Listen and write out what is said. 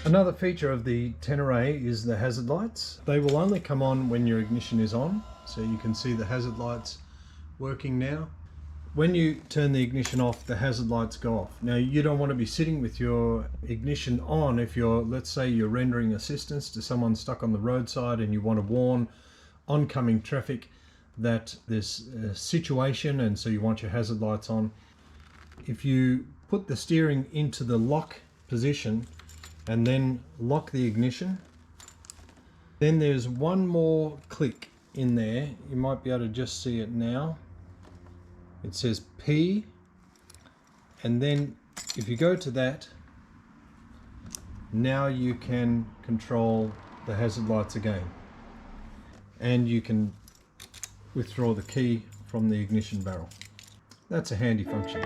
Another feature of the 10A is the hazard lights. They will only come on when your ignition is on. So you can see the hazard lights working now. When you turn the ignition off, the hazard lights go off. Now you don't want to be sitting with your ignition on if you're, let's say you're rendering assistance to someone stuck on the roadside and you want to warn oncoming traffic that there's a situation, and so you want your hazard lights on. If you put the steering into the lock position and then lock the ignition, then there's one more click in there. You might be able to just see it now. It says P, and then if you go to that, now you can control the hazard lights again, and you can withdraw the key from the ignition barrel. That's a handy function.